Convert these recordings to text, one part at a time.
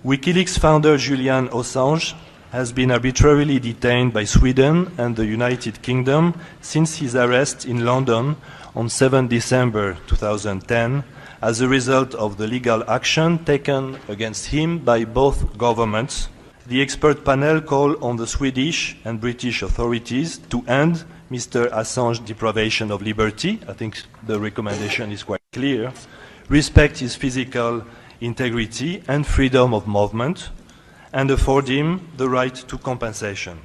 WikiLeaks founder Julian Assange has been arbitrarily detained by Sweden and the United Kingdom since his arrest in London on 7 December 2010 as a result of the legal action taken against him by both governments. The expert panel called on the Swedish and British authorities to end Mr. Assange's deprivation of liberty. I think the recommendation is quite clear. Respect his physical integrity and freedom of movement, and afford him the right to compensation.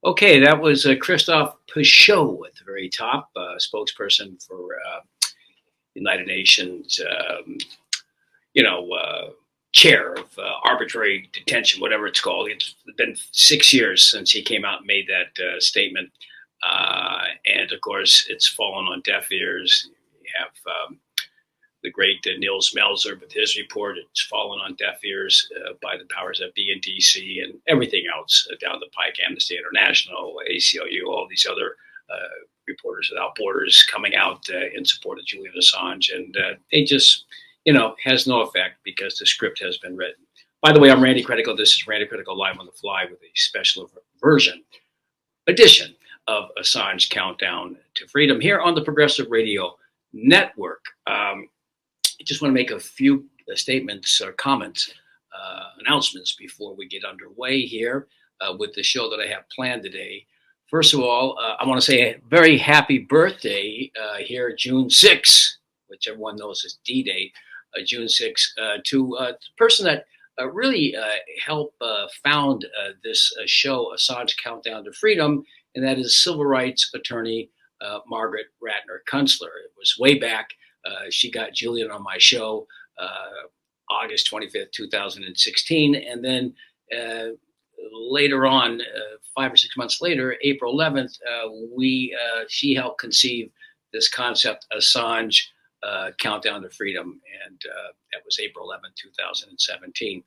Okay, that was Christophe Pouchot at the very top, spokesperson for United Nations, chair of arbitrary detention, whatever it's called. It's been 6 years since he came out and made that statement. And of course, it's fallen on deaf ears. You have the great Nils Melzer with his report. It's fallen on deaf ears by the powers that be in DC and everything else down the pike, Amnesty International, ACLU, all these other Reporters Without Borders coming out in support of Julian Assange. And it just, has no effect because the script has been written. By the way, I'm Randy Critical. This is Randy Critical Live on the Fly with a special edition of Assange Countdown to Freedom here on the Progressive Radio Network. I just want to make a few statements or comments, announcements before we get underway here with the show that I have planned today. First of all, I want to say a very happy birthday here, June 6th, which everyone knows is D-Day, June 6th, to the person that really helped found this show, Assange Countdown to Freedom, and that is civil rights attorney Margaret Ratner Kunstler. It was way back. She got Julian on my show August 25th, 2016. And then later on, 5 or 6 months later, April 11th, she helped conceive this concept, Assange Countdown to Freedom. And that was April 11th, 2017.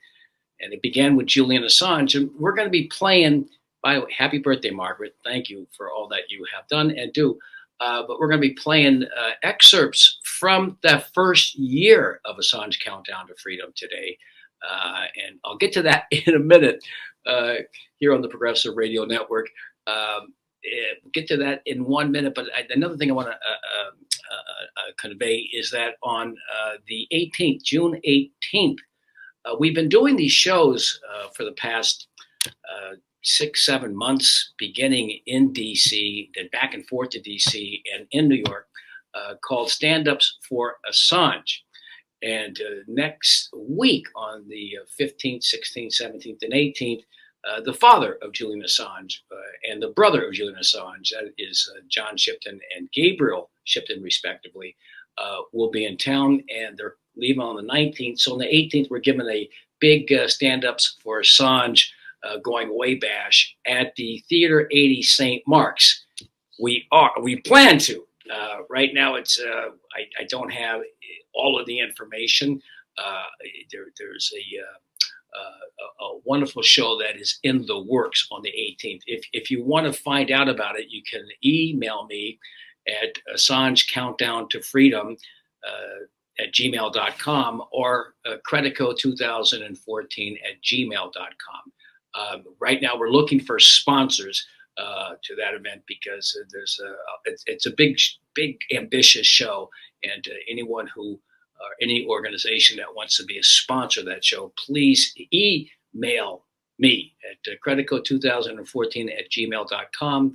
And it began with Julian Assange. And we're going to be playing, by the way, happy birthday, Margaret. Thank you for all that you have done and do. But we're going to be playing excerpts from that first year of Assange Countdown to Freedom today. And I'll get to that in a minute here on the Progressive Radio Network. We'll get to that in 1 minute. But another thing I want to convey is that on the 18th, June 18th, we've been doing these shows for the past 6-7 months, beginning in DC, then back and forth to DC and in New York, called Stand-Ups for Assange. And next week on the 15th, 16th, 17th, and 18th, the father of Julian Assange and the brother of Julian Assange, that is John Shipton and Gabriel Shipton, respectively, will be in town, and they're leaving on the 19th. So on the 18th, we're giving a big Stand-Ups for Assange going away bash at the Theater 80 St. Mark's. We plan to. Right now, it's I don't have all of the information. There's a wonderful show that is in the works on the 18th. If you want to find out about it, you can email me at Assange Countdown to Freedom at gmail.com or Credico2014 at gmail.com. Right now, we're looking for sponsors to that event because it's a big, ambitious show, and anyone who or any organization that wants to be a sponsor of that show, please email me at Credico2014 at gmail.com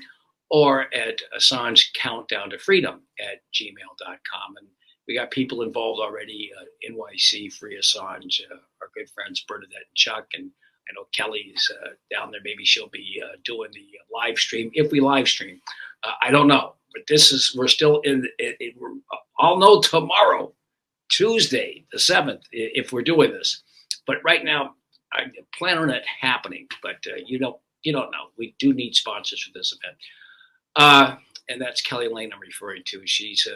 or at Assange Countdown to Freedom at gmail.com. And we got people involved already, NYC Free Assange, our good friends Bernadette and Chuck, and I know Kelly's down there. Maybe she'll be doing the live stream, if we live stream. I don't know, but we're still in it. I'll know tomorrow, Tuesday, the 7th, if we're doing this. But right now, I plan on it happening. But you don't know. We do need sponsors for this event. And that's Kelly Lane I'm referring to. She's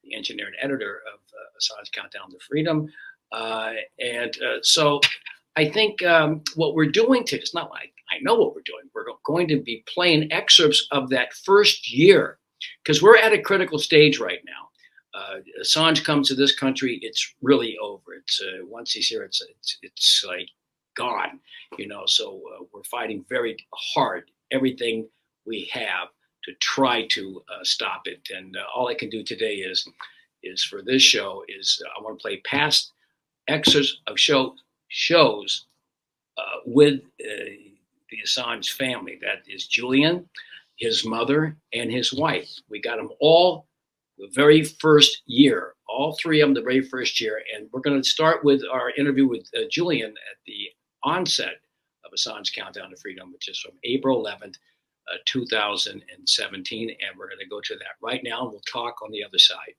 the engineer and editor of Assange Countdown to Freedom. So I think what we're doing today, it's not like I know what we're doing. We're going to be playing excerpts of that first year because we're at a critical stage right now. Assange comes to this country, it's really over. It's once he's here, it's like gone, So we're fighting very hard, everything we have to try to stop it. And all I can do today is for this show is I want to play past excerpts of shows with the Assange family. That is Julian, his mother, and his wife. We got them all the very first year, all three of them the very first year. And we're going to start with our interview with Julian at the onset of Assange Countdown to Freedom, which is from April 11th, 2017. And we're going to go to that right now, and we'll talk on the other side.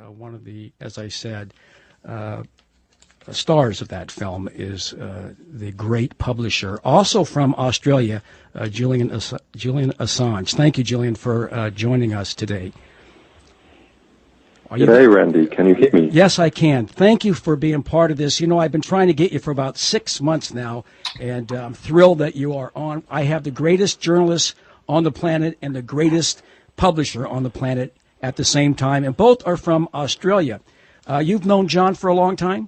One of the, as I said, stars of that film is the great publisher, also from Australia, Julian Assange. Thank you, Julian, for joining us today. G'day, Randy. Can you hear me? Yes, I can. Thank you for being part of this. I've been trying to get you for about 6 months now, and I'm thrilled that you are on. I have the greatest journalist on the planet and the greatest publisher on the planet at the same time, and both are from Australia. You've known John for a long time?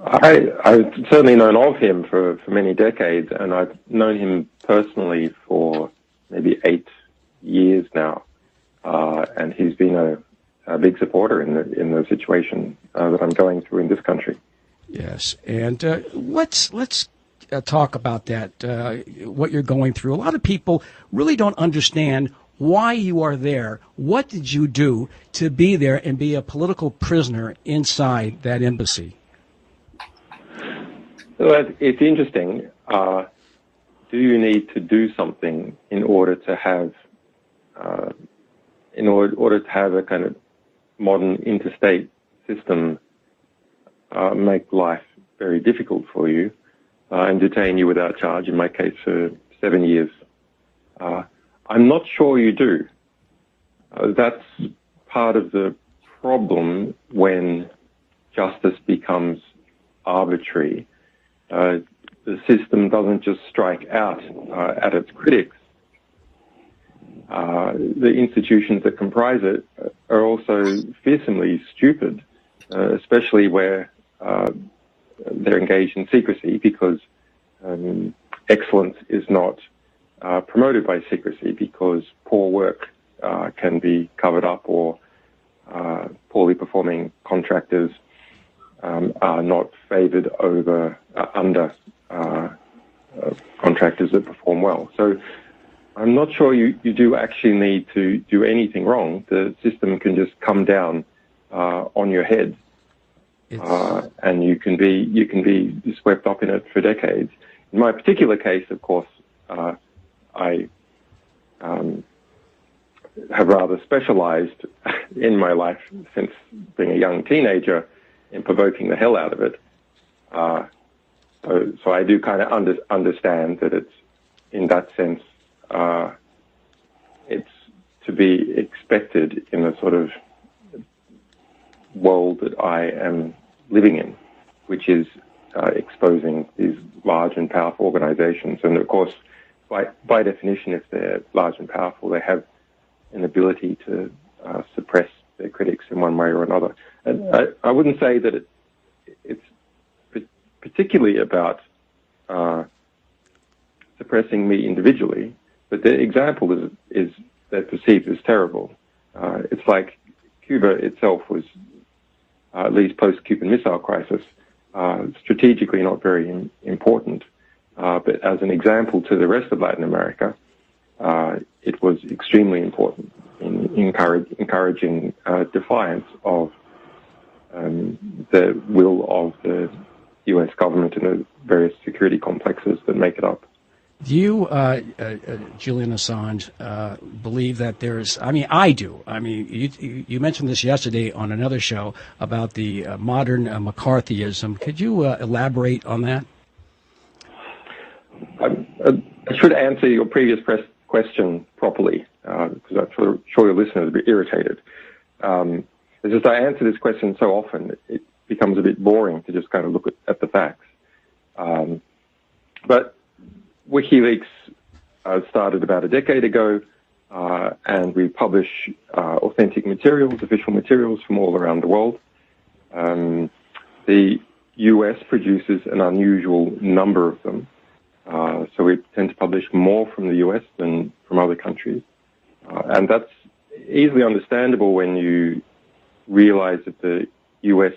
I've certainly known of him for many decades, and I've known him personally for maybe 8 years now. And he's been a big supporter in the situation that I'm going through in this country. Yes, and let's talk about that, what you're going through. A lot of people really don't understand why you are there. What did you do to be there and be a political prisoner inside that embassy? Well, it's interesting. Do you need to do something in order to have a kind of modern interstate system make life very difficult for you and detain you without charge, in my case, for 7 years? I'm not sure you do. That's part of the problem when justice becomes arbitrary. The system doesn't just strike out at its critics. The institutions that comprise it are also fearsomely stupid, especially where they're engaged in secrecy, because excellence is not promoted by secrecy, because poor work can be covered up, or poorly performing contractors are not favored under contractors that perform well. So I'm not sure you do actually need to do anything wrong. The system can just come down on your head, and you can be swept up in it for decades. In my particular case, of course, I have rather specialized in my life since being a young teenager in provoking the hell out of it. So I do kind of understand that it's, in that sense, it's to be expected in the sort of world that I am living in, which is exposing these large and powerful organizations. And of course, by definition, if they're large and powerful, they have an ability to suppress their critics in one way or another. And I wouldn't say that it's particularly about suppressing me individually, but the example is they're perceived as terrible. It's like Cuba itself was, at least post-Cuban Missile Crisis, strategically not very important, but as an example to the rest of Latin America, it was extremely important in encouraging defiance of the will of the U.S. government and the various security complexes that make it up. Do you, Julian Assange, believe that there's? I mean, I do. I mean, you mentioned this yesterday on another show about the modern McCarthyism. Could you elaborate on that? I should answer your previous question properly, because I'm sure your listeners will be irritated. It's just I answer this question so often, it becomes a bit boring to just kind of look at the facts. But WikiLeaks started about a decade ago, and we publish authentic materials, official materials from all around the world. The US produces an unusual number of them, so we tend to publish more from the US than from other countries. And that's easily understandable when you realize that the US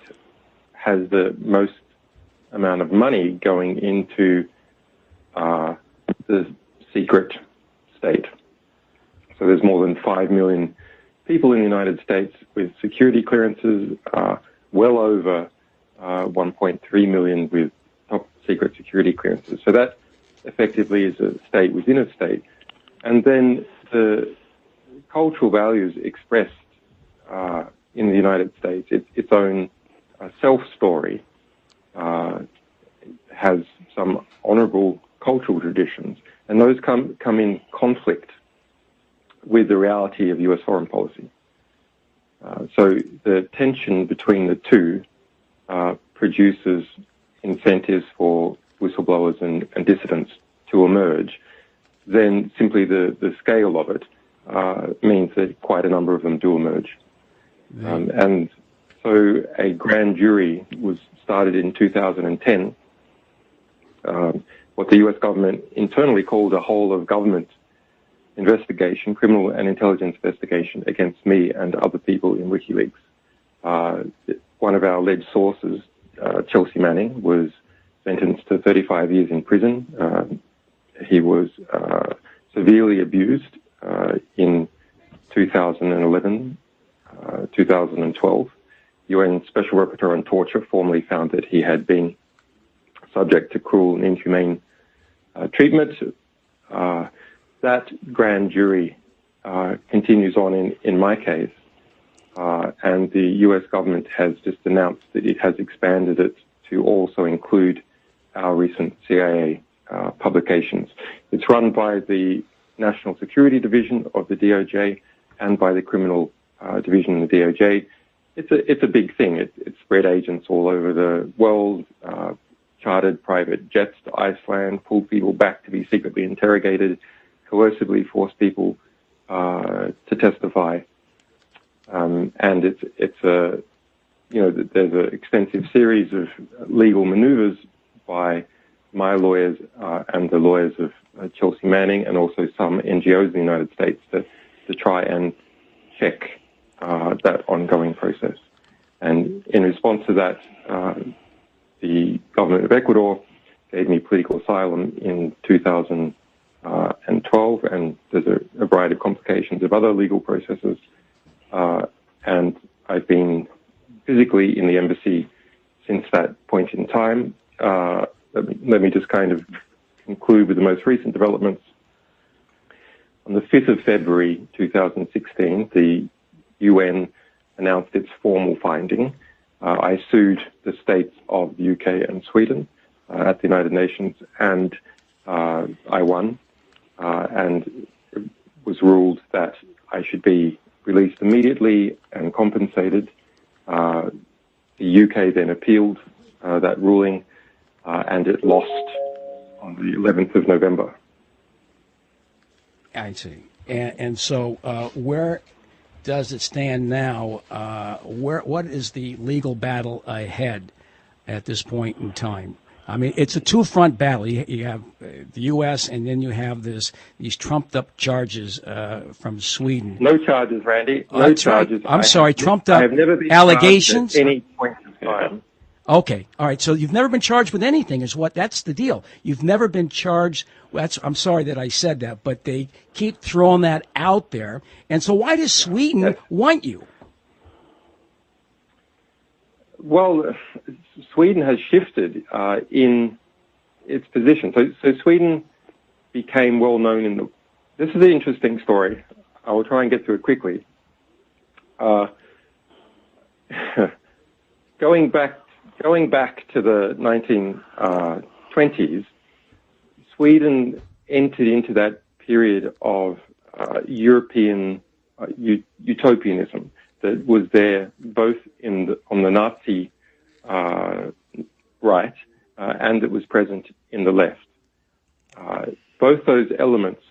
has the most amount of money going into the secret state. So there's more than 5 million people in the United States with security clearances, well over 1.3 million with top secret security clearances. So that effectively is a state within a state. And then the cultural values expressed in the United States, its own self-story, has some honorable cultural traditions, and those come in conflict with the reality of U.S. foreign policy. So the tension between the two produces incentives for whistleblowers and dissidents to emerge. Then simply the scale of it means that quite a number of them do emerge. And so a grand jury was started in 2010, what the US government internally called a whole of government investigation, criminal and intelligence investigation against me and other people in WikiLeaks. One of our alleged sources, Chelsea Manning, was sentenced to 35 years in prison. He was severely abused in 2011, 2012. UN Special Rapporteur on Torture formally found that he had been subject to cruel and inhumane treatment. That grand jury continues on in my case, and the US government has just announced that it has expanded it to also include our recent CIA publications. It's run by the National Security Division of the DOJ and by the Criminal Division of the DOJ. It's a big thing. It spread agents all over the world, chartered private jets to Iceland, pulled people back to be secretly interrogated, coercively forced people to testify, and it's a there's an extensive series of legal maneuvers by my lawyers and the lawyers of Chelsea Manning, and also some NGOs in the United States to try and check that ongoing process. And in response to that, the government of Ecuador gave me political asylum in 2012, and there's a variety of complications of other legal processes. And I've been physically in the embassy since that point in time. Let me just kind of conclude with the most recent developments. On the 5th of February 2016, the UN announced its formal finding. I sued the states of the UK and Sweden at the United Nations, and I won, and it was ruled that I should be released immediately and compensated. The UK then appealed that ruling, and it lost on the 11th of November. I see. And so where does it stand now? What is the legal battle ahead at this point in time? I mean, it's a two-front battle. You have the U.S. and then you have these trumped-up charges from Sweden. No charges, Randy. No charges. I'm sorry, trumped-up I have never been allegations? At any point in time. Okay, all right. So you've never been charged with anything, that's the deal. You've never been charged. I'm sorry that I said that, but they keep throwing that out there. And so why does Sweden want you? Well, Sweden has shifted in its position. So Sweden became well known in the. This is an interesting story. I will try and get through it quickly. Going back to the 1920s, Sweden entered into that period of European utopianism that was there both on the Nazi right and that was present in the left. Both those elements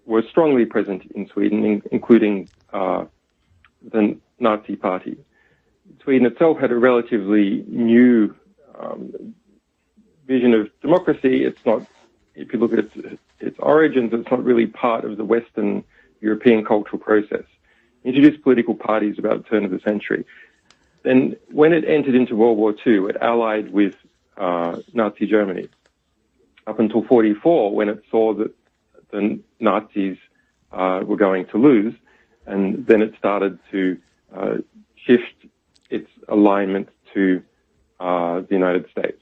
were strongly present in Sweden, including the Nazi Party. Sweden itself had a relatively new vision of democracy. It's not, if you look at its origins, it's not really part of the Western European cultural process. It introduced political parties about the turn of the century. Then when it entered into World War II, it allied with Nazi Germany up until 1944, when it saw that the Nazis were going to lose, and then it started to shift its alignment to the United States.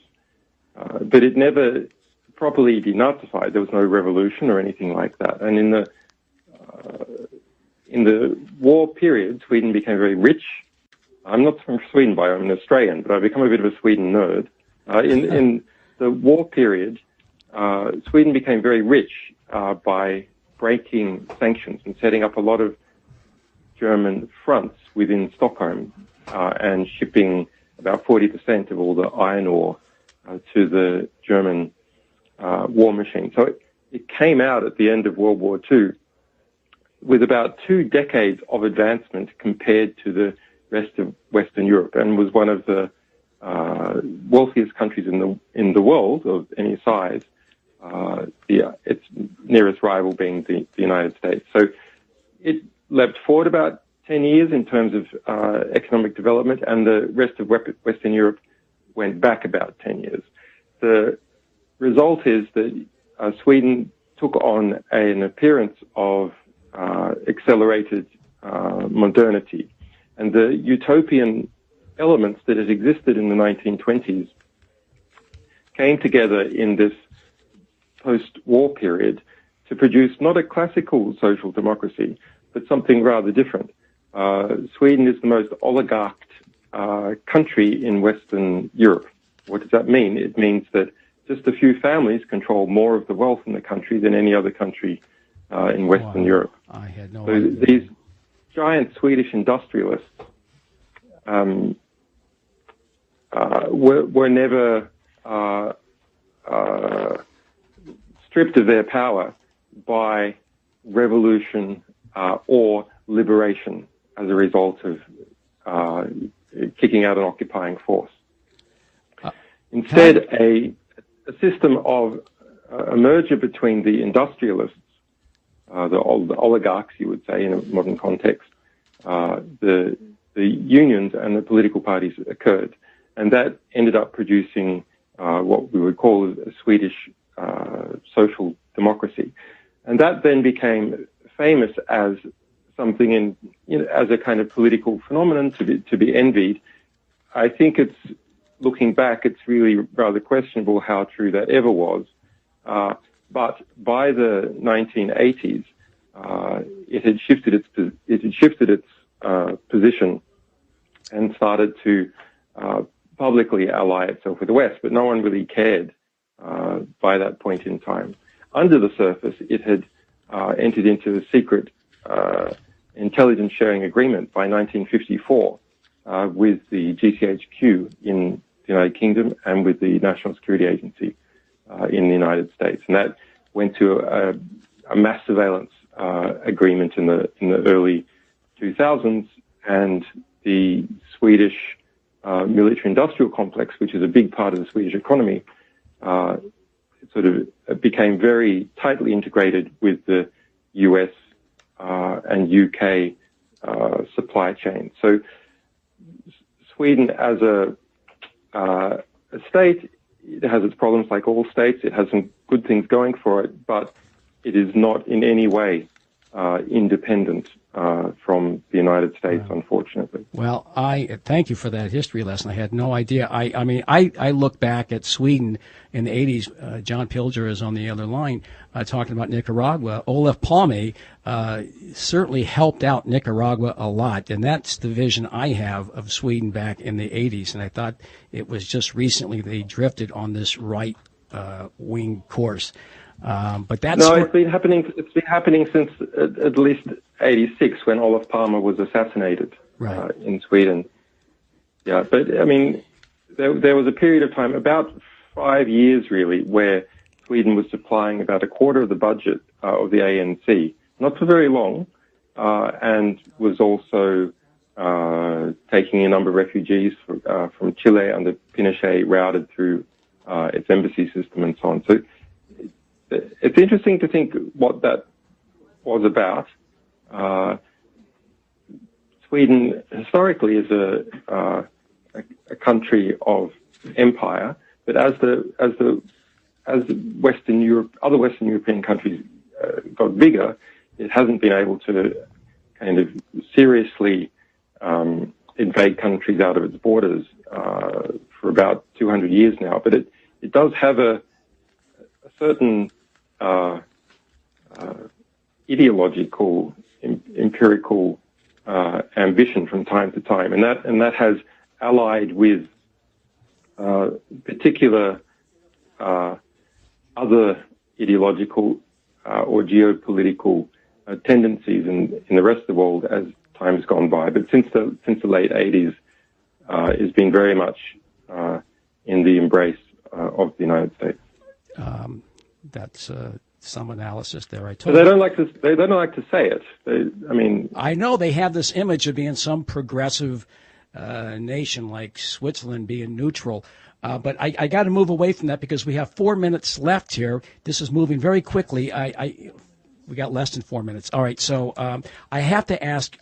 But it never properly denazified. There was no revolution or anything like that. And in the war period, Sweden became very rich. I'm not from Sweden, but I'm an Australian, but I've become a bit of a Sweden nerd. In the war period, Sweden became very rich by breaking sanctions and setting up a lot of German fronts within Stockholm and shipping about 40% of all the iron ore to the German war machine. So it came out at the end of World War II with about 2 decades of advancement compared to the rest of Western Europe, and was one of the wealthiest countries in the world of any size. Its nearest rival being the United States. So it leapt forward about 10 years in terms of economic development, and the rest of Western Europe went back about 10 years. The result is that Sweden took on an appearance of accelerated modernity, and the utopian elements that had existed in the 1920s came together in this post-war period to produce not a classical social democracy, but something rather different. Sweden is the most oligarched country in Western Europe. What does that mean? It means that just a few families control more of the wealth in the country than any other country in Western Europe. I had no So idea. these giant Swedish industrialists were never stripped of their power by revolution or liberation as a result of kicking out an occupying force. Instead, a system of a merger between the industrialists, the oligarchs, you would say, in a modern context, the unions and the political parties occurred. And that ended up producing what we would call a Swedish social democracy. And that then became famous as something as a kind of political phenomenon to be envied. I think looking back, it's really rather questionable how true that ever was. But by the 1980s, it had shifted its position and started to publicly ally itself with the West, but no one really cared by that point in time. Under the surface, it had entered into a secret intelligence sharing agreement by 1954 with the GCHQ in the United Kingdom and with the National Security Agency in the United States, and that went to a mass surveillance agreement in the early 2000s, and the Swedish military-industrial complex, which is a big part of the Swedish economy, sort of became very tightly integrated with the US and UK supply chain. So Sweden, as a state, it has its problems like all states. It has some good things going for it, but it is not in any way independent from the United States, unfortunately. Well, I thank you for that history lesson. I had no idea. I mean, I look back at Sweden in the 80s. John Pilger is on the other line talking about Nicaragua. Olof Palme certainly helped out Nicaragua a lot, and that's the vision I have of Sweden back in the 80s. And I thought it was just recently they drifted on this right wing course. But that's it's been happening. It's been happening since at least '86, when Olof Palme was assassinated in Sweden. Yeah, but I mean, there was a period of time, about 5 years really, where Sweden was supplying about a quarter of the budget of the ANC, not for very long, and was also taking a number of refugees from Chile under Pinochet, routed through its embassy system and so on. So it's interesting to think what that was about. Sweden historically is a country of empire, but as Western Europe, other Western European countries got bigger, it hasn't been able to kind of seriously invade countries out of its borders for about 200 years now. But it does have a certain ideological, empirical ambition from time to time, and that has allied with particular other ideological or geopolitical tendencies in the rest of the world as time has gone by. But since the late 80s, it's been very much in the embrace of the United States. That's some analysis there. So they don't like to. They don't like to say it. I know they have this image of being some progressive nation like Switzerland being neutral. But I got to move away from that because we have 4 minutes left here. This is moving very quickly. We got less than 4 minutes. All right. So I have to ask.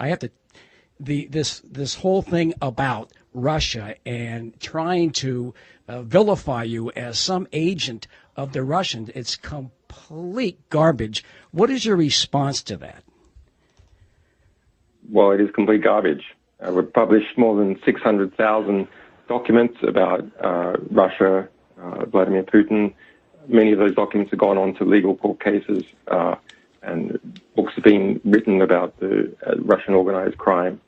This whole thing about Russia and trying to vilify you as some agent of the Russians. It's complete garbage. What is your response to that? Well, it is complete garbage. We've published more than 600,000 documents about Russia, Vladimir Putin. Many of those documents have gone on to legal court cases, and books have been written about the Russian organized crime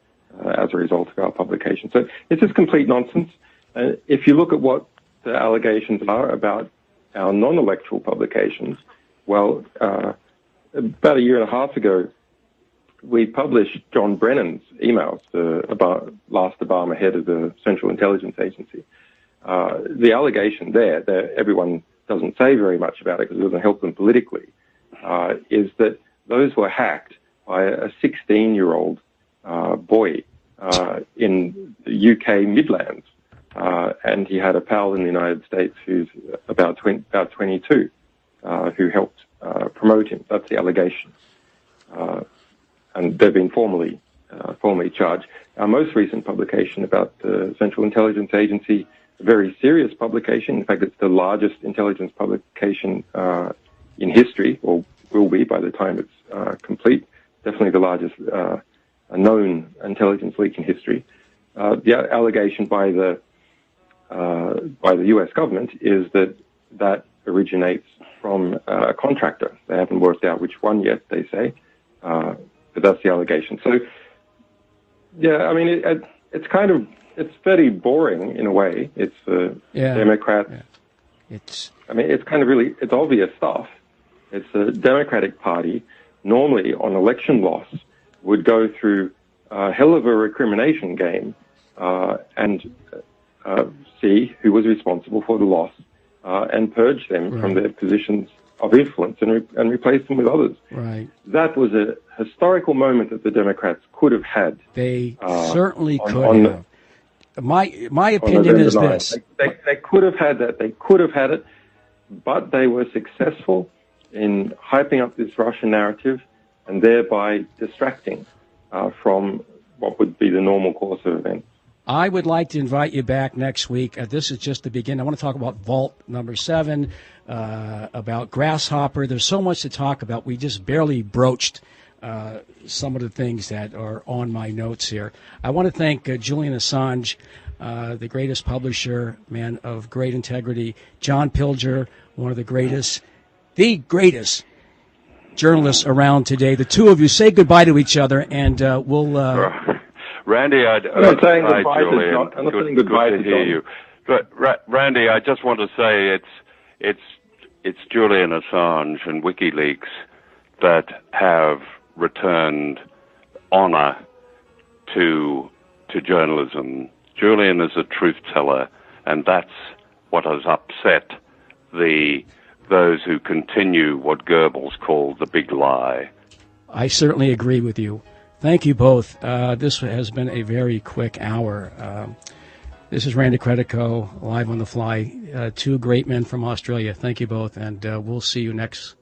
as a result of our publication. So it's just complete nonsense. If you look at what the allegations are about our non-electoral publications, well, about a year and a half ago, we published John Brennan's emails about last Obama head of the Central Intelligence Agency. The allegation there, that everyone doesn't say very much about it because it doesn't help them politically, is that those were hacked by a 16-year-old boy in the UK Midlands. And he had a pal in the United States who's about 22, who helped promote him. That's the allegation. And they've been formally charged. Our most recent publication about the Central Intelligence Agency, a very serious publication. In fact, it's the largest intelligence publication in history, or will be by the time it's complete. Definitely the largest known intelligence leak in history. The allegation by the U.S. government is that originates from a contractor. They haven't worked out which one yet, they say, but that's the allegation. So, yeah, I mean, it's very boring in a way. It's Democrats. Yeah. It's kind of really, it's obvious stuff. It's the Democratic Party, normally on election loss, would go through a hell of a recrimination game and see who was responsible for the loss and purge them from their positions of influence and replace them with others. Right. That was a historical moment that the Democrats could have had. They certainly could have. My opinion is this. They could have had that. They could have had it, but they were successful in hyping up this Russian narrative and thereby distracting from what would be the normal course of events. I would like to invite you back next week. This is just the beginning. I want to talk about Vault number 7, about Grasshopper. There's so much to talk about. We just barely broached some of the things that are on my notes here. I want to thank Julian Assange, the greatest publisher, man of great integrity, John Pilger, one of the greatest journalists around today. The two of you say goodbye to each other, and we'll... Randy, I'm not saying goodbye to Julian. John. I'm not saying goodbye Good to to hear John. you. But Randy, I just want to say it's Julian Assange and WikiLeaks that have returned honor to journalism. Julian is a truth teller, and that's what has upset those who continue what Goebbels called the big lie. I certainly agree with you. Thank you both. This has been a very quick hour. This is Randy Credico, live on the fly. Two great men from Australia. Thank you both, and we'll see you next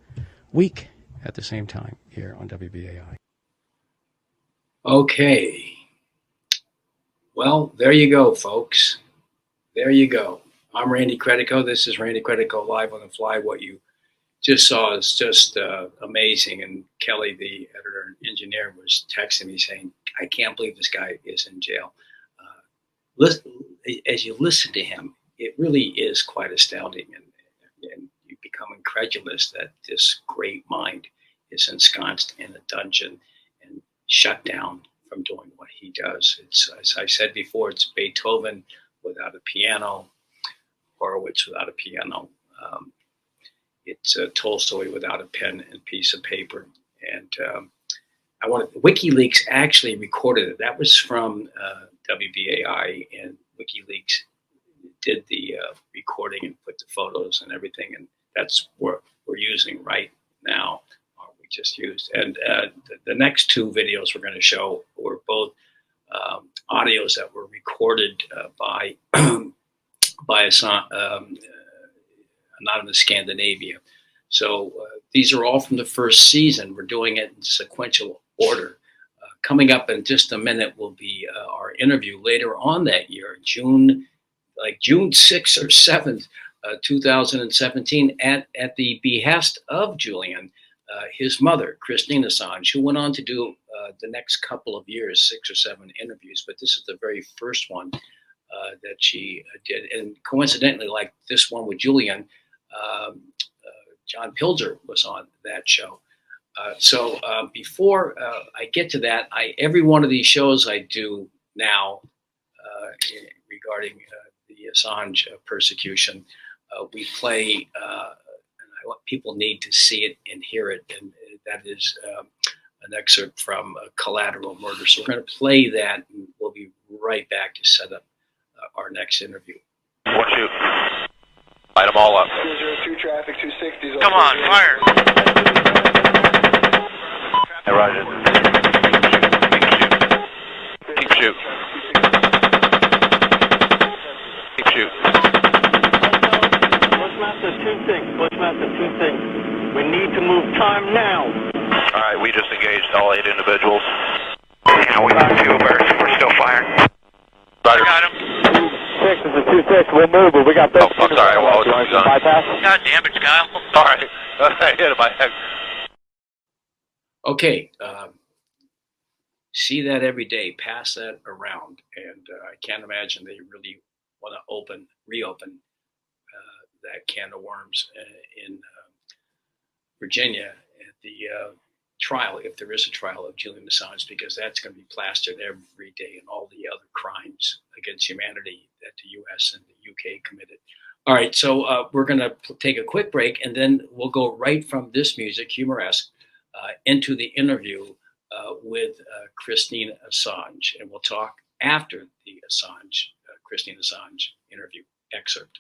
week at the same time here on WBAI. Okay. Well, there you go, folks. There you go. I'm Randy Credico. This is Randy Credico, live on the fly. What you just saw is just amazing. And Kelly, the editor and engineer, was texting me saying, I can't believe this guy is in jail. Listen, as you listen to him, it really is quite astounding. And you become incredulous that this great mind is ensconced in a dungeon and shut down from doing what he does. It's, as I said before, it's Beethoven without a piano, Horowitz without a piano. It's Tolstoy without a pen and piece of paper. And WikiLeaks actually recorded it. That was from WBAI, and WikiLeaks did the recording and put the photos and everything. And that's what we're using right now, or we just used. And the next two videos we're going to show were both audios that were recorded by Anonymous Scandinavia. So these are all from the first season. We're doing it in sequential order. Coming up in just a minute will be our interview later on that year, June 6th or 7th, 2017, at the behest of Julian, his mother, Christine Assange, who went on to do the next couple of years, 6 or 7 interviews. But this is the very first one that she did. And coincidentally, like this one with Julian, John Pilger was on that show. So before I get to that, every one of these shows I do now regarding the Assange persecution, we play, and people need to see it and hear it, and that is an excerpt from Collateral Murder. So we're going to play that, and we'll be right back to set up our next interview. One shoot. Light them all up. 202 traffic, 260s. Come on, fire. Hey, Roger. Keep shoot. Keep shoot. Bushmaster 2-6. Bushmaster 2-6. We need to move time now. All right, we just engaged all 8 individuals. Yeah, we got 2 birds. We're still firing. Roger. Got him. 6 is a 2-6. We'll move, but we got both. Oh, I'm sorry. Well, I was bypass. God damn it, Kyle. All right. I hit my head. Okay. See that every day. Pass that around. And I can't imagine they really want to reopen that can of worms in Virginia at the trial, if there is a trial of Julian Assange, because that's going to be plastered every day in all the other crimes against humanity that the U.S. and the UK committed. All right, so we're going to take a quick break, and then we'll go right from this music, humoresque, into the interview with Christine Assange, and we'll talk after the Christine Assange interview excerpt.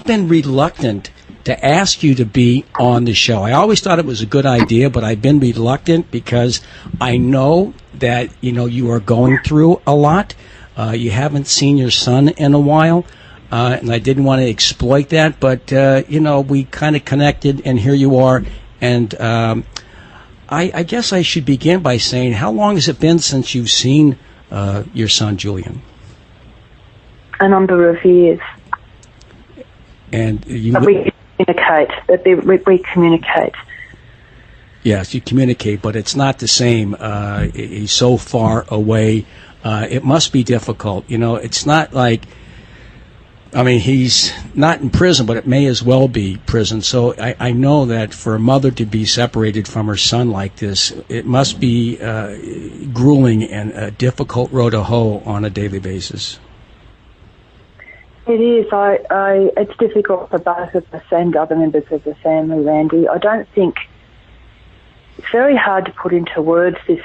Been reluctant to ask you to be on the show. I always thought it was a good idea, but I've been reluctant because I know that, you are going through a lot. You haven't seen your son in a while, and I didn't want to exploit that, but, we kind of connected, and here you are. And I guess I should begin by saying, how long has it been since you've seen your son, Julian? A number of years. And But we communicate. We communicate. Yes, you communicate, but it's not the same. He's so far away. It must be difficult. It's not like, he's not in prison, but it may as well be prison. So I know that for a mother to be separated from her son like this, it must be grueling and a difficult road to hoe on a daily basis. It is. It's difficult for both of us and other members of the family, Randy. I don't think it's very hard to put into words this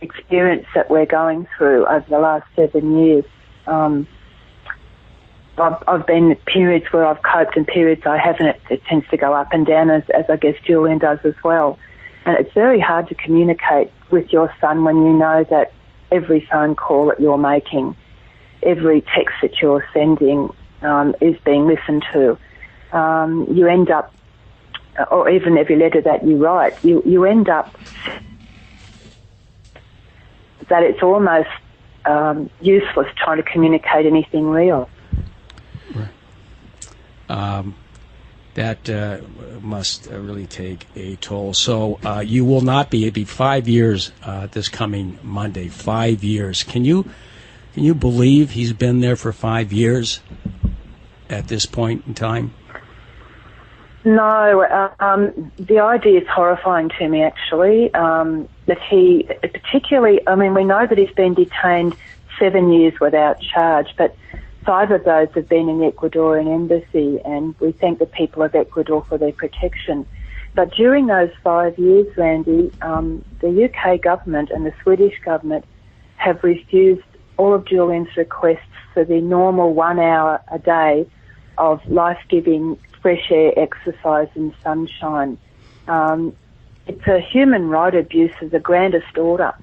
experience that we're going through over the last 7 years. I've been in periods where I've coped and periods I haven't. It tends to go up and down, as I guess Julian does as well. And it's very hard to communicate with your son when you know that every phone call that you're making, every text that you're sending is being listened to. You end up, or even every letter that you write, you end up that it's almost useless trying to communicate anything real. That must really take a toll. So you will not be. It'll be 5 years this coming Monday. 5 years. Can you believe he's been there for 5 years at this point in time? No. The idea is horrifying to me, actually. That he, particularly, we know that he's been detained 7 years without charge, but 5 of those have been in the Ecuadorian embassy, and we thank the people of Ecuador for their protection. But during those 5 years, Randy, the UK government and the Swedish government have refused all of Julian's requests for the normal 1 hour a day of life-giving fresh air, exercise and sunshine. It's a human right abuse of the grandest order.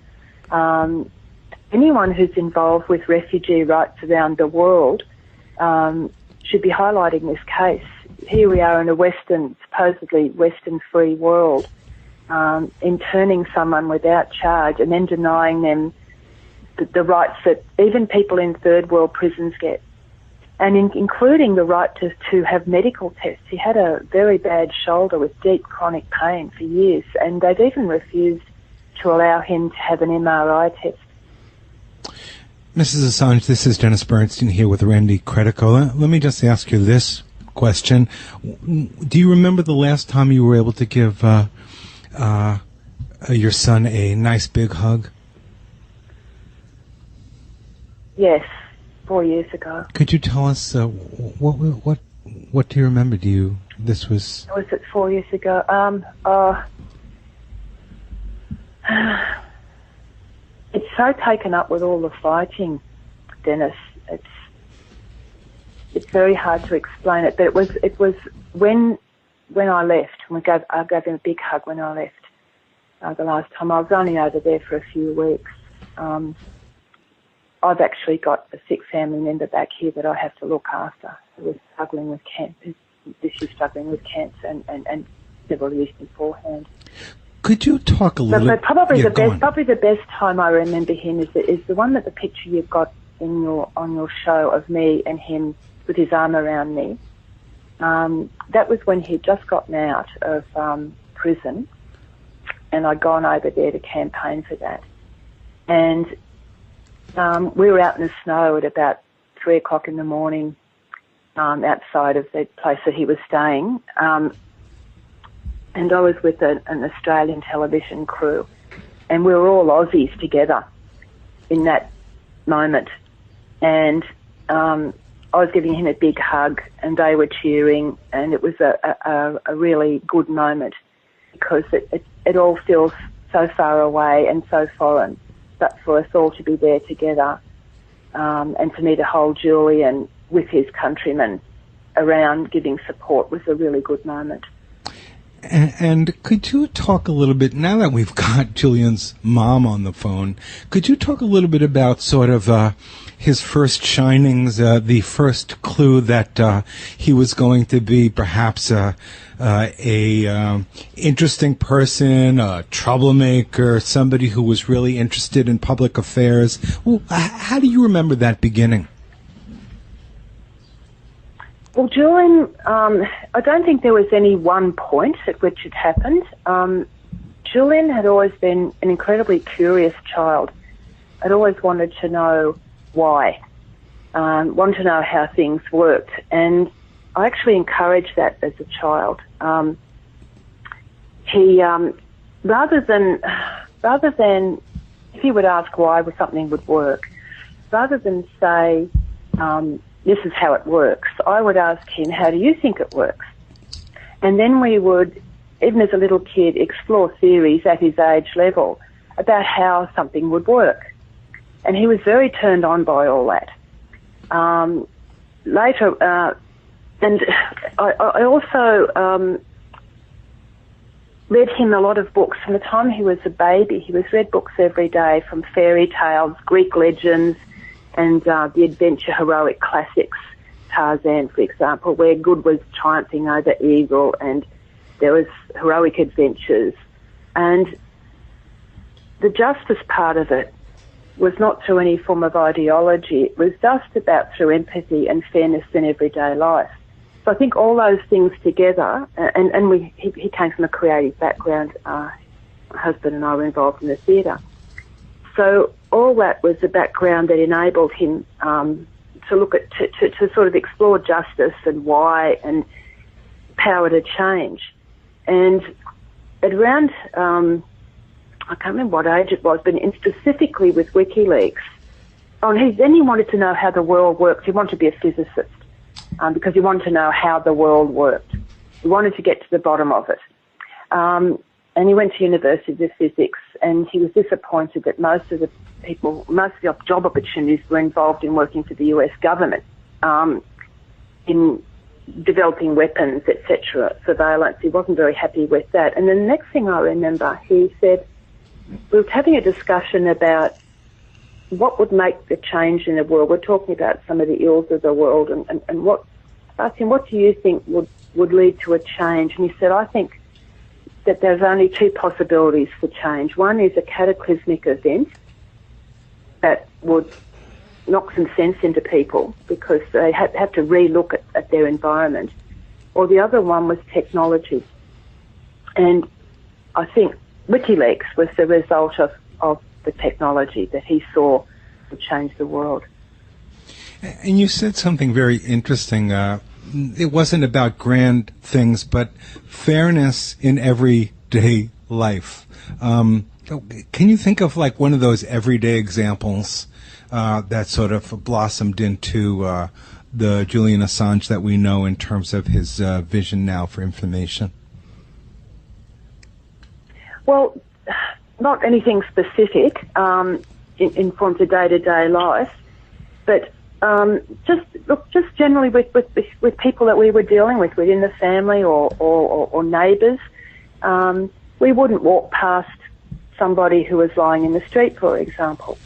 Anyone who's involved with refugee rights around the world should be highlighting this case. Here we are in a supposedly Western free world, interning someone without charge and then denying them the rights that even people in third world prisons get, and including the right to have medical tests. He had a very bad shoulder with deep chronic pain for years, and they've even refused to allow him to have an MRI test. Mrs. Assange, this is Dennis Bernstein here with Randy Credico. Let me just ask you this question. Do you remember the last time you were able to give your son a nice big hug? Yes, 4 years ago. Could you tell us what do you remember? Was it 4 years ago? It's so taken up with all the fighting, Dennis. It's very hard to explain it. But it was when I left. I gave him a big hug when I left the last time. I was only over there for a few weeks. I've actually got a sick family member back here that I have to look after, who is struggling with cancer. She's struggling with cancer and several years beforehand. Could you talk a little? But probably the best time I remember him is the one that the picture you've got on your show of me and him with his arm around me. That was when he'd just gotten out of prison, and I'd gone over there to campaign for that. And we were out in the snow at about 3 o'clock in the morning outside of the place that he was staying. And I was with an Australian television crew, and we were all Aussies together in that moment. And I was giving him a big hug, and they were cheering, and it was a really good moment because it all feels so far away and so foreign. But for us all to be there together, and for me to hold Julian with his countrymen around giving support was a really good moment. And could you talk a little bit, now that we've got Julian's mom on the phone, could you talk a little bit about sort of his first shinings, the first clue that he was going to be perhaps a interesting person, a troublemaker, somebody who was really interested in public affairs? Well, how do you remember that beginning? Well, Julian, I don't think there was any one point at which it happened. Julian had always been an incredibly curious child. I'd always wanted to know why, wanted to know how things worked, and I actually encouraged that as a child. He, rather than if he would ask why something would work, rather than say, this is how it works, I would ask him, how do you think it works? And then we would, even as a little kid, explore theories at his age level about how something would work. And he was very turned on by all that. Later, and I also read him a lot of books. From the time he was a baby, he was read books every day, from fairy tales, Greek legends, and the adventure heroic classics, Tarzan, for example, where good was triumphing over evil, and there was heroic adventures. And the justice part of it was not through any form of ideology. It was just about through empathy and fairness in everyday life. So I think all those things together, and he came from a creative background. My husband and I were involved in the theatre. So all that was the background that enabled him to look at, to sort of explore justice and why and power to change. And at around, I can't remember what age it was, but specifically with WikiLeaks, then he wanted to know how the world worked. He wanted to be a physicist because he wanted to know how the world worked. He wanted to get to the bottom of it. And he went to University of Physics, and he was disappointed that most of the job opportunities were involved in working for the US government, in developing weapons, etc., surveillance. He wasn't very happy with that. And then the next thing I remember, he said, we were having a discussion about what would make the change in the world. We're talking about some of the ills of the world, and what, I asked him, what do you think would lead to a change? And he said, I think that there's only two possibilities for change. One is a cataclysmic event that would knock some sense into people because they have to re-look at their environment. Or the other one was technology. And I think WikiLeaks was the result of the technology that he saw would change the world. And you said something very interesting. It wasn't about grand things, but fairness in everyday life. Can you think of like one of those everyday examples that sort of blossomed into the Julian Assange that we know in terms of his vision now for information? Well, not anything specific in forms of day-to-day life, but just generally with people that we were dealing with within the family or neighbours. We wouldn't walk past somebody who was lying in the street, for example.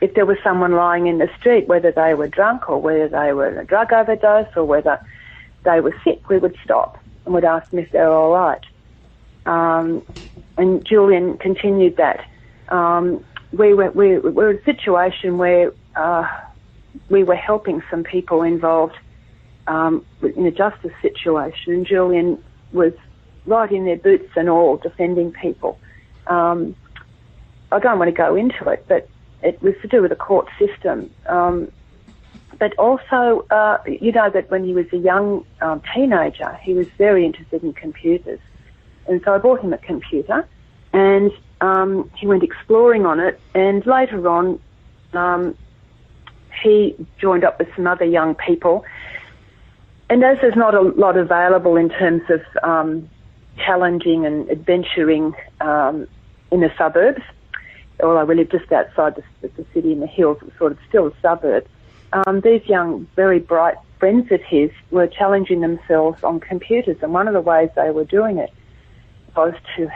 If there was someone lying in the street, whether they were drunk or whether they were in a drug overdose or whether they were sick, we would stop and would ask them if they were all right. And Julian continued that. We were in a situation where we were helping some people involved in a justice situation, and Julian was right in their boots and all, defending people. I don't want to go into it, but it was to do with the court system. But also, you know that when he was a young teenager, he was very interested in computers. And so I bought him a computer, and he went exploring on it, and later on he joined up with some other young people. And as there's not a lot available in terms of challenging and adventuring in the suburbs, although we live just outside the city in the hills, it's sort of still a suburb, these young, very bright friends of his were challenging themselves on computers, and one of the ways they were doing it was to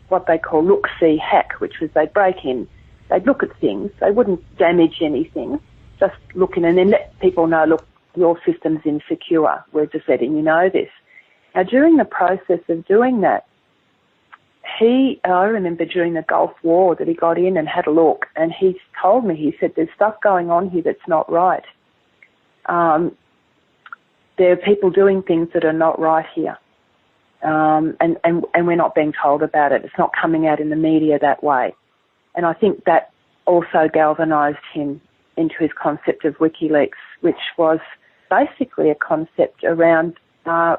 what they call look-see hack, which was they'd break in, they'd look at things, they wouldn't damage anything, just look in and then let people know, look, your system's insecure, we're just letting you know this. Now, during the process of doing that, I remember during the Gulf War that he got in and had a look, and he told me, he said, there's stuff going on here that's not right. There are people doing things that are not right here. And we're not being told about it. It's not coming out in the media that way. And I think that also galvanised him into his concept of WikiLeaks, which was basically a concept around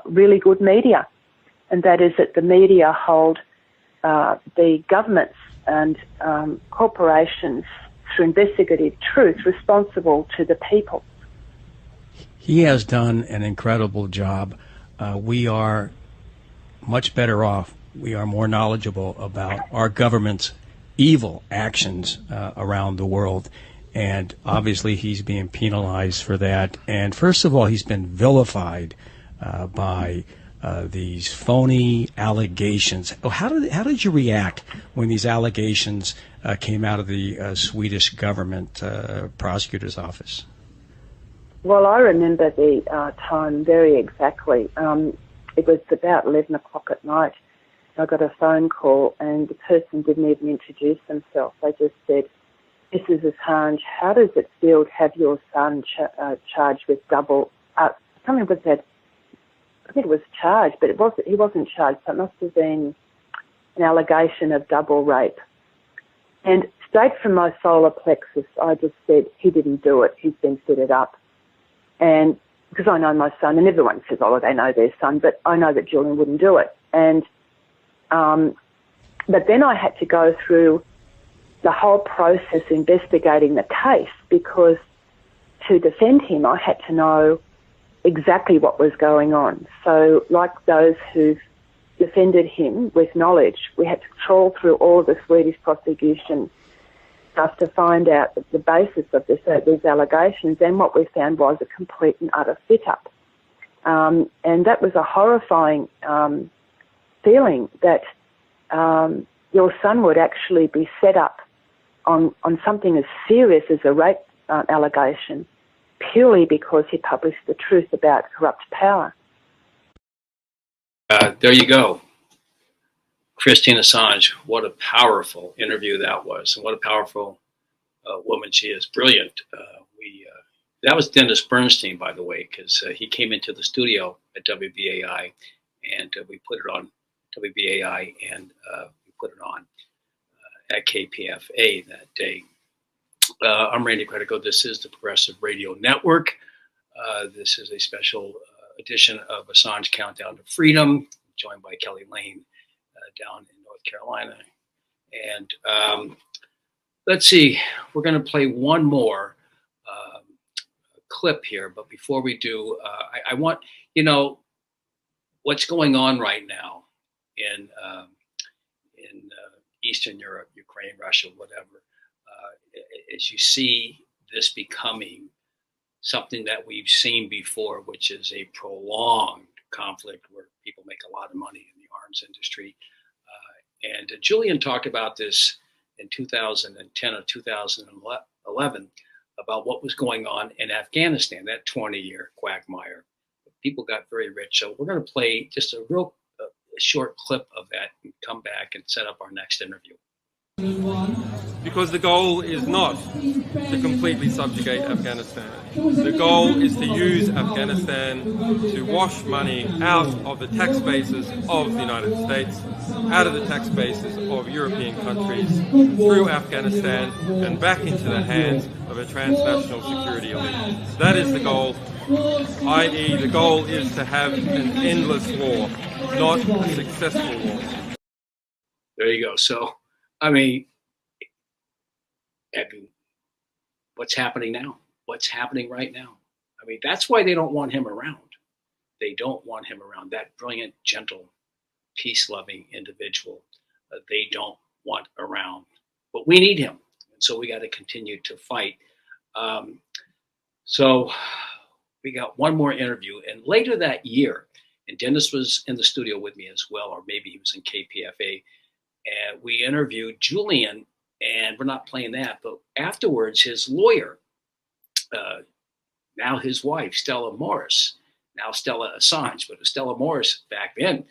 really good media. And that is that the media hold the governments and corporations through investigative truth responsible to the people. He has done an incredible job. We are much better off. We are more knowledgeable about our government's evil actions around the world. And obviously he's being penalized for that. And first of all, he's been vilified by these phony allegations. How did you react when these allegations came out of the Swedish government prosecutor's office? Well, I remember the time very exactly. It was about 11 o'clock at night. I got a phone call, and the person didn't even introduce themselves. They just said, "Mrs. Assange, how does it feel to have your son charged with double..." Something was that. I think it was charged, but he wasn't charged, so it must have been an allegation of double rape. And straight from my solar plexus, I just said, he didn't do it, he's been fitted up. And because I know my son, and everyone says, oh, they know their son, but I know that Julian wouldn't do it. And but then I had to go through the whole process investigating the case, because to defend him, I had to know exactly what was going on. So like those who've defended him with knowledge, we had to trawl through all of the Swedish prosecution stuff to find out the basis of these allegations, and what we found was a complete and utter fit-up. And that was a horrifying feeling that your son would actually be set up on something as serious as a rape allegation, purely because he published the truth about corrupt power. There you go. Christine Assange, what a powerful interview that was, and what a powerful woman she is. Brilliant. That was Dennis Bernstein, by the way, because he came into the studio at WBAI, and we put it on WBAI, and we put it on at KPFA that day. I'm Randy Credico. This is the Progressive Radio Network. This is a special edition of Assange Countdown to Freedom, joined by Kelly Lane down in North Carolina. And let's see, we're going to play one more clip here. But before we do, I want, what's going on right now in Eastern Europe, Ukraine, Russia, whatever. As you see this becoming something that we've seen before, which is a prolonged conflict where people make a lot of money in the arms industry. And Julian talked about this in 2010 or 2011 about what was going on in Afghanistan, that 20-year quagmire. People got very rich. So we're going to play just a real short clip of that and come back and set up our next interview. Because the goal is not to completely subjugate Afghanistan. The goal is to use Afghanistan to wash money out of the tax bases of the United States, out of the tax bases of European countries, through Afghanistan and back into the hands of a transnational security elite. That is the goal, i.e. the goal is to have an endless war, not a successful war. There you go. So, I mean, what's happening now? What's happening right now? I mean, that's why they don't want him around. They don't want him around. That brilliant, gentle, peace-loving individual they don't want around. But we need him. And so we got to continue to fight. So we got one more interview, and later that year, and Dennis was in the studio with me as well, or maybe he was in KPFA, and we interviewed Julian, and we're not playing that, but afterwards, his lawyer, now his wife, Stella Morris, now Stella Assange, but Stella Morris back then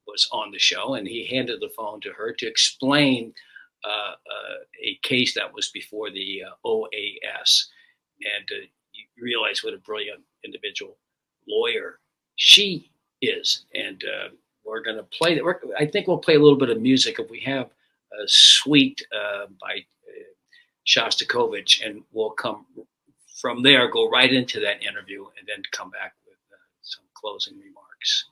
was on the show, and he handed the phone to her to explain a case that was before the OAS. And you realize what a brilliant individual lawyer she is. And we're going to play that. I think we'll play a little bit of music if we have a suite by Shostakovich, and we'll come from there, go right into that interview, and then come back with some closing remarks.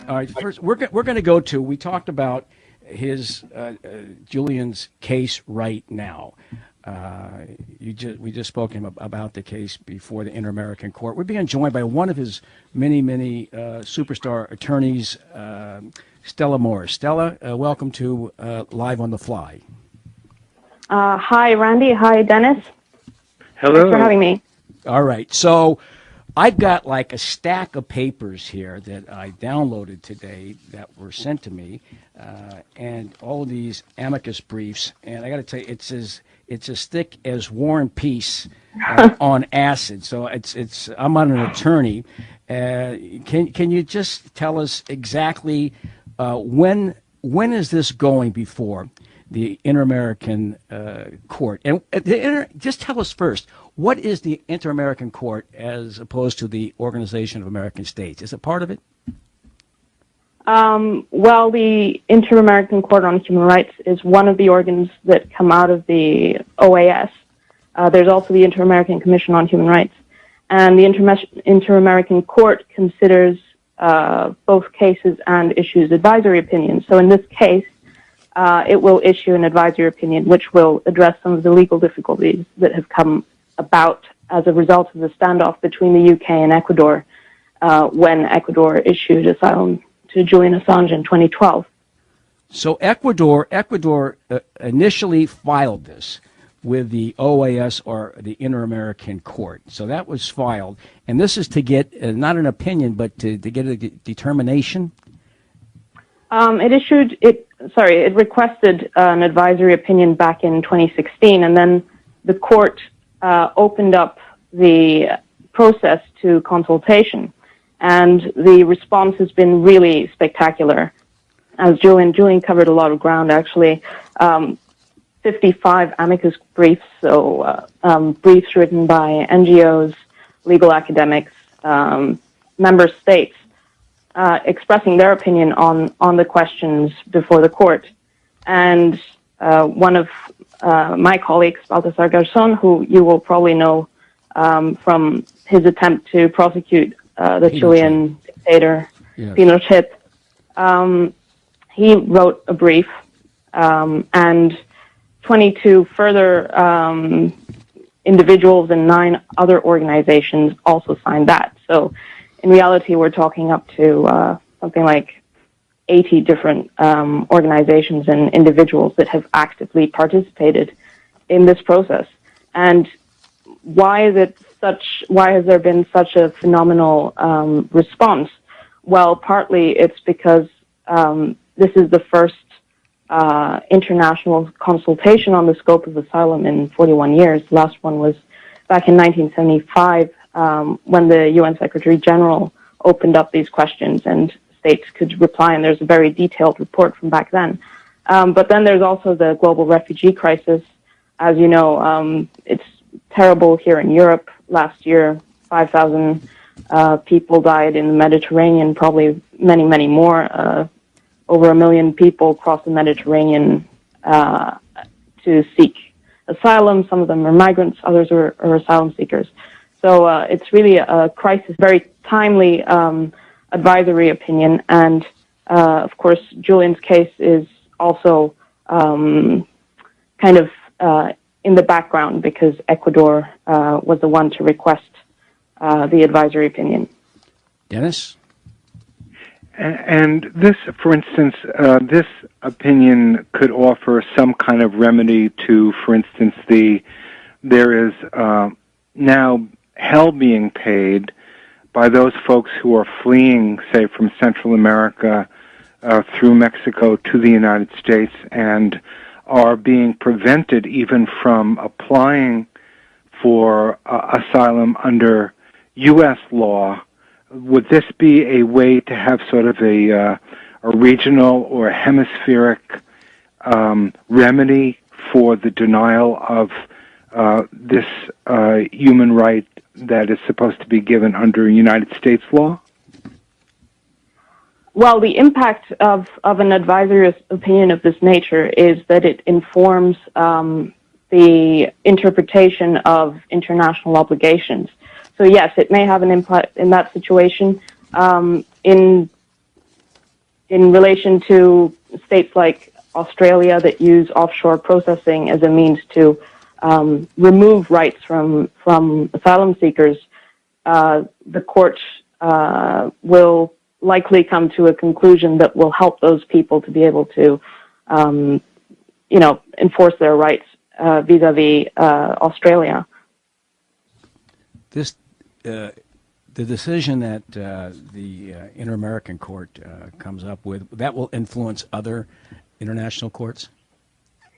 All right, first we're going to go to. We talked about his Julian's case right now. We just spoke to him about the case before the Inter-American Court. We're being joined by one of his many superstar attorneys, Stella Morris. Stella, welcome to Live on the Fly. Hi, Randy. Hi, Dennis. Hello. Thanks for having me. All right, so I've got like a stack of papers here that I downloaded today that were sent to me, and all of these amicus briefs. And I got to tell you, it's as thick as War and Peace on acid. So I'm not an attorney. Can you just tell us exactly when is this going before the Inter-American Court? And just tell us first, what is the Inter-American Court as opposed to the Organization of American States? Is it part of it? Well, the Inter-American Court on Human Rights is one of the organs that come out of the OAS. There's also the Inter-American Commission on Human Rights. And the Inter-American Court considers both cases and issues advisory opinions. So in this case, it will issue an advisory opinion which will address some of the legal difficulties that have come about as a result of the standoff between the UK and Ecuador when Ecuador issued asylum to Julian Assange in 2012. So Ecuador initially filed this with the OAS, or the Inter-American Court. So that was filed, and this is to get not an opinion, but to get a determination. It requested an advisory opinion back in 2016, and then the court opened up the process to consultation, and the response has been really spectacular. As Julian covered a lot of ground, actually. 55 amicus briefs, so briefs written by NGOs, legal academics, member states, expressing their opinion on the questions before the court. And one of my colleagues, Baltasar Garzón, who you will probably know from his attempt to prosecute the Chilean dictator, Pinochet, he wrote a brief, and 22 further individuals and 9 other organizations also signed that. So in reality, we're talking up to something like 80 different organizations and individuals that have actively participated in this process. And why has there been such a phenomenal response? Well, partly it's because this is the first international consultation on the scope of asylum in 41 years. The last one was back in 1975 when the UN Secretary General opened up these questions and states could reply, and there's a very detailed report from back then. But then there's also the global refugee crisis. As you know, it's terrible here in Europe. Last year, 5,000 people died in the Mediterranean, probably many, many more. over 1 million people cross the Mediterranean to seek asylum. Some of them are migrants, others are asylum seekers. So it's really a crisis, very timely advisory opinion. And, of course, Julian's case is also kind of in the background because Ecuador was the one to request the advisory opinion. Dennis? And this, for instance, this opinion could offer some kind of remedy to, for instance, there is now hell being paid by those folks who are fleeing, say, from Central America through Mexico to the United States and are being prevented even from applying for asylum under U.S. law. Would this be a way to have sort of a regional or hemispheric remedy for the denial of this human right that is supposed to be given under United States law? Well, the impact of an advisory opinion of this nature is that it informs the interpretation of international obligations. So yes, it may have an impact in that situation. In relation to states like Australia that use offshore processing as a means to remove rights from asylum seekers, the court will likely come to a conclusion that will help those people to be able to, enforce their rights vis-a-vis Australia. The decision that the Inter-American Court comes up with, that will influence other international courts?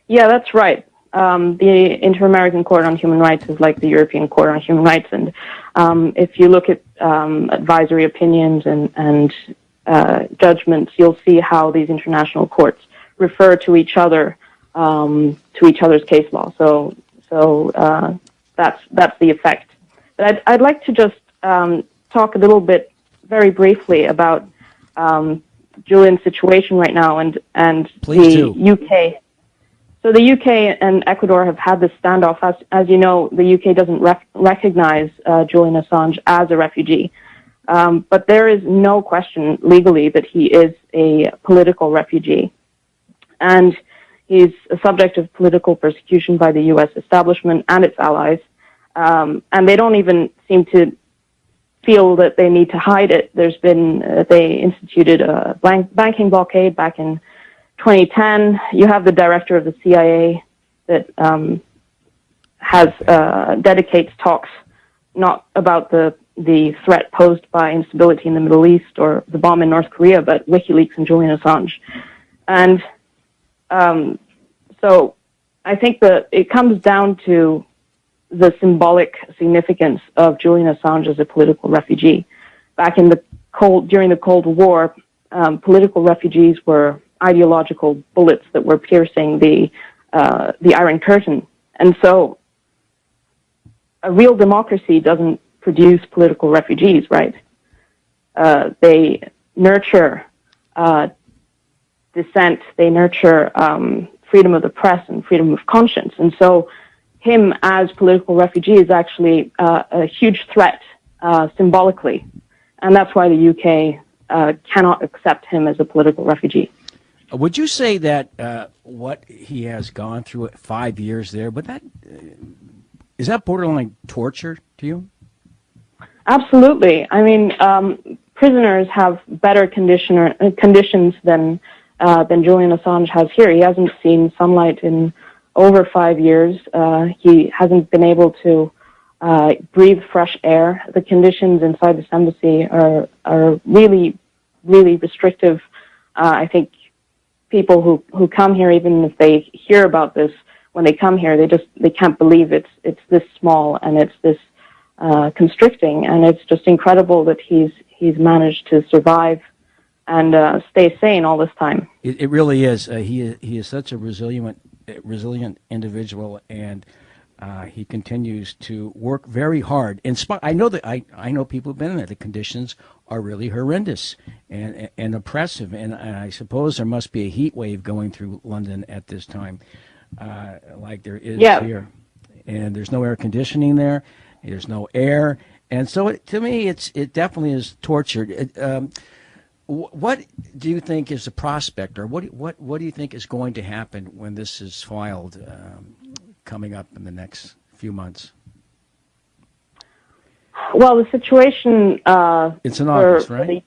Yeah, that's right. The Inter-American Court on Human Rights is like the European Court on Human Rights, and if you look at advisory opinions and judgments, you'll see how these international courts refer to each other, to each other's case law. So that's the effect. But I'd like to just talk a little bit, very briefly, about Julian's situation right now and the UK. So the UK and Ecuador have had this standoff. As you know, the UK doesn't recognize Julian Assange as a refugee. But there is no question legally that he is a political refugee. And he's a subject of political persecution by the US establishment and its allies. And they don't even seem to feel that they need to hide it. They instituted a banking blockade back in 2010. You have the director of the CIA that dedicates talks not about the threat posed by instability in the Middle East or the bomb in North Korea, but WikiLeaks and Julian Assange. And so I think that it comes down to the symbolic significance of Julian Assange as a political refugee. Back in during the Cold War, political refugees were ideological bullets that were piercing the Iron Curtain. And so a real democracy doesn't produce political refugees, right? They nurture dissent, they nurture freedom of the press and freedom of conscience. And so him as political refugee is actually a huge threat symbolically. And that's why the UK cannot accept him as a political refugee. Would you say that what he has gone through 5 years there, is that borderline torture to you? Absolutely. I mean, prisoners have better conditions than Julian Assange has here. He hasn't seen sunlight in over 5 years. He hasn't been able to breathe fresh air. The conditions inside this embassy are really, really restrictive. I think people who come here, even if they hear about this, when they come here, they can't believe it's this small and it's this constricting, and it's just incredible that he's managed to survive and stay sane all this time. It really is. He is such a resilient individual, and He continues to work very hard. I know that I know people who've been in there. The conditions are really horrendous and oppressive. And I suppose there must be a heat wave going through London at this time, like there is here. And there's no air conditioning there. There's no air. And so to me, it definitely is torture. What do you think is the prospect, or what do you think is going to happen when this is filed coming up in the next few months? Well, the situation. It's in August, right?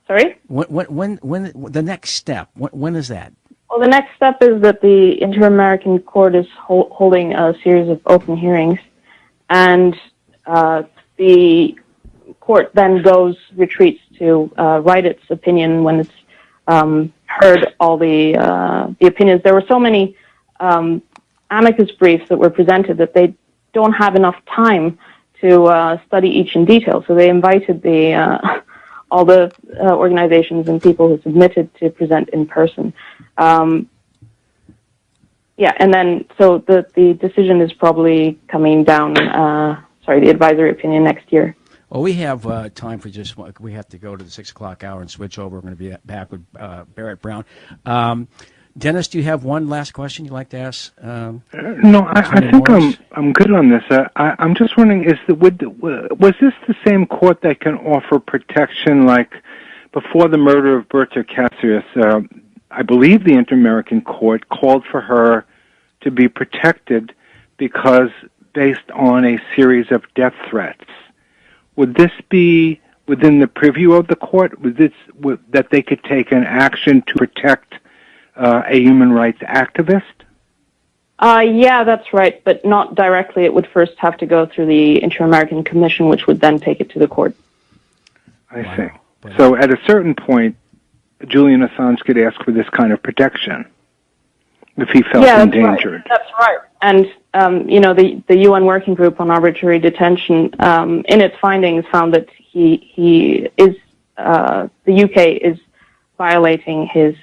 Sorry. When the next step? When is that? Well, the next step is that the Inter-American Court is holding a series of open hearings, and the court then retreats to write its opinion when it's heard all the opinions. There were so many amicus briefs that were presented that they don't have enough time to study each in detail. So they invited all the organizations and people who submitted to present in person. And then so the decision is probably coming down. The advisory opinion next year. Well, we have time for just one. We have to go to the 6 o'clock hour and switch over. We're going to be back with Barrett Brown. Dennis, do you have one last question you'd like to ask? No, I think I'm good on this. I'm just wondering, was this the same court that can offer protection like before the murder of Berta Cáceres? I believe the Inter-American Court called for her to be protected because based on a series of death threats. Would this be within the purview of the court? That they could take an action to protect a human rights activist? Yeah, that's right, but not directly. It would first have to go through the Inter-American Commission, which would then take it to the court. I see. So at a certain point, Julian Assange could ask for this kind of protection if he felt endangered. That's right. And, the UN Working Group on Arbitrary Detention, in its findings, found that the UK is violating his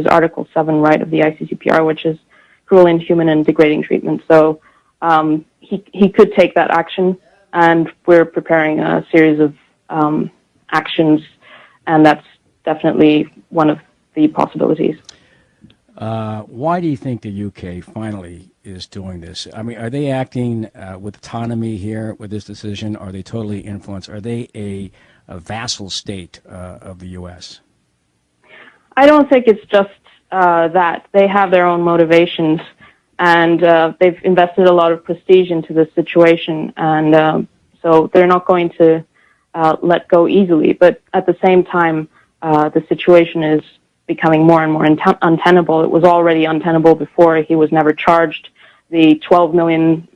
Article 7 right of the ICCPR, which is cruel, inhuman, and degrading treatment. So he could take that action, and we're preparing a series of actions, and that's definitely one of the possibilities. Why do you think the UK finally is doing this? I mean, are they acting with autonomy here with this decision? Are they totally influenced? Are they a vassal state of the U.S.? I don't think it's just that. They have their own motivations, and they've invested a lot of prestige into this situation, and so they're not going to let go easily. But at the same time, the situation is becoming more and more untenable. It was already untenable before. He was never charged. The 12 million,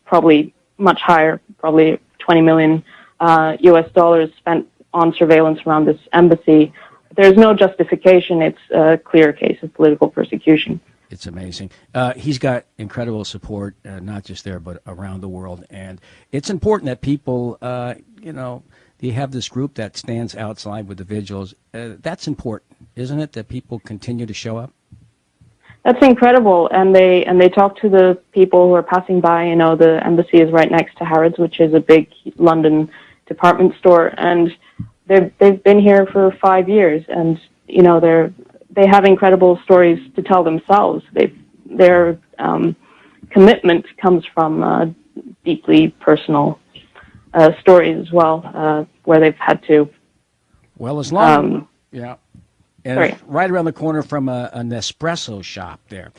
probably much higher, probably 20 million US dollars spent on surveillance around this embassy. There's no justification. It's a clear case of political persecution. It's amazing. He's got incredible support, not just there, but around the world. And it's important that people, you have this group that stands outside with the vigils. That's important, isn't it, that people continue to show up? That's incredible. And they talk to the people who are passing by. The embassy is right next to Harrods, which is a big London department store. And they've been here for 5 years. And, they have incredible stories to tell themselves. Their commitment comes from deeply personal stories as well, where they've had to. Well, as long, yeah, and sorry. It's right around the corner from an espresso shop there,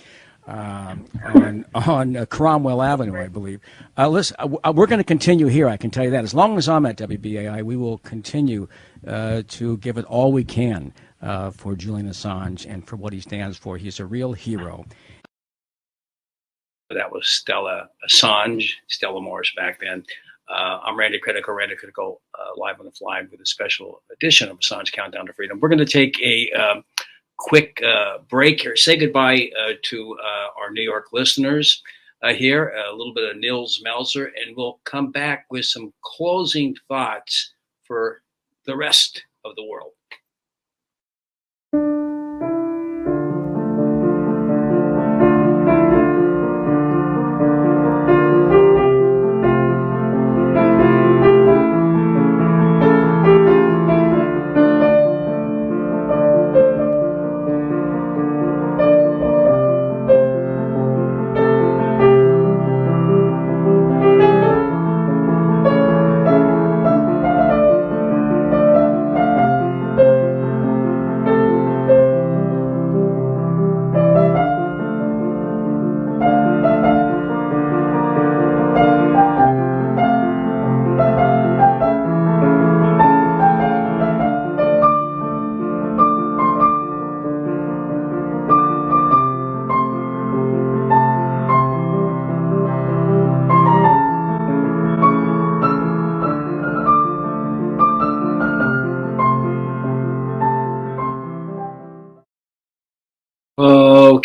on Cromwell Avenue, I believe. Listen, we're going to continue here. I can tell you that. As long as I'm at WBAI, we will continue to give it all we can for Julian Assange and for what he stands for. He's a real hero. That was Stella Assange, Stella Morris back then. I'm Randy Critical, live on the fly with a special edition of Assange Countdown to Freedom. We're going to take a quick break here. Say goodbye to our New York listeners here, a little bit of Nils Melzer, and we'll come back with some closing thoughts for the rest of the world.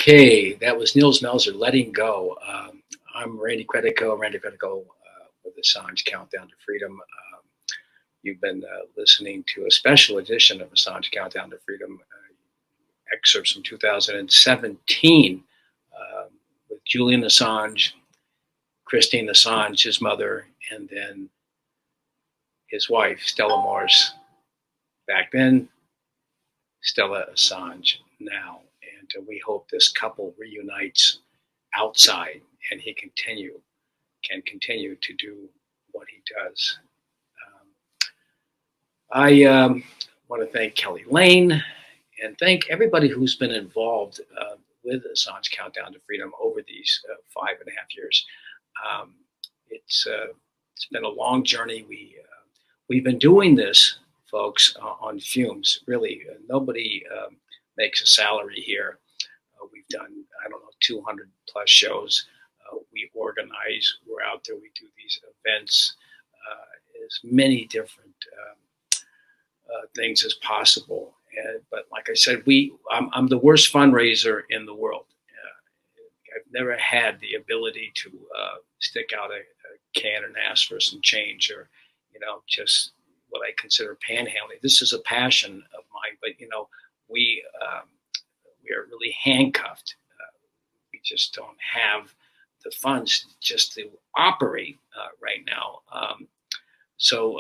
Okay, that was Nils Melzer, Letting Go. I'm Randy Credico, with Assange Countdown to Freedom. You've been listening to a special edition of Assange Countdown to Freedom, excerpts from 2017 with Julian Assange, Christine Assange, his mother, and then his wife, Stella Morse. Back then, Stella Assange now. And we hope this couple reunites outside and he can continue to do what he does. I want to thank Kelly Lane and thank everybody who's been involved with Assange Countdown to Freedom over these 5.5 years. It's been a long journey. We've been doing this, folks, on fumes. Really, nobody makes a salary here. We've done, 200 plus shows. We organize, we're out there, we do these events, as many different things as possible. But like I said, I'm the worst fundraiser in the world. I've never had the ability to stick out a can and ask for some change, or just what I consider panhandling. This is a passion of mine, but we are really handcuffed. We just don't have the funds just to operate right now. So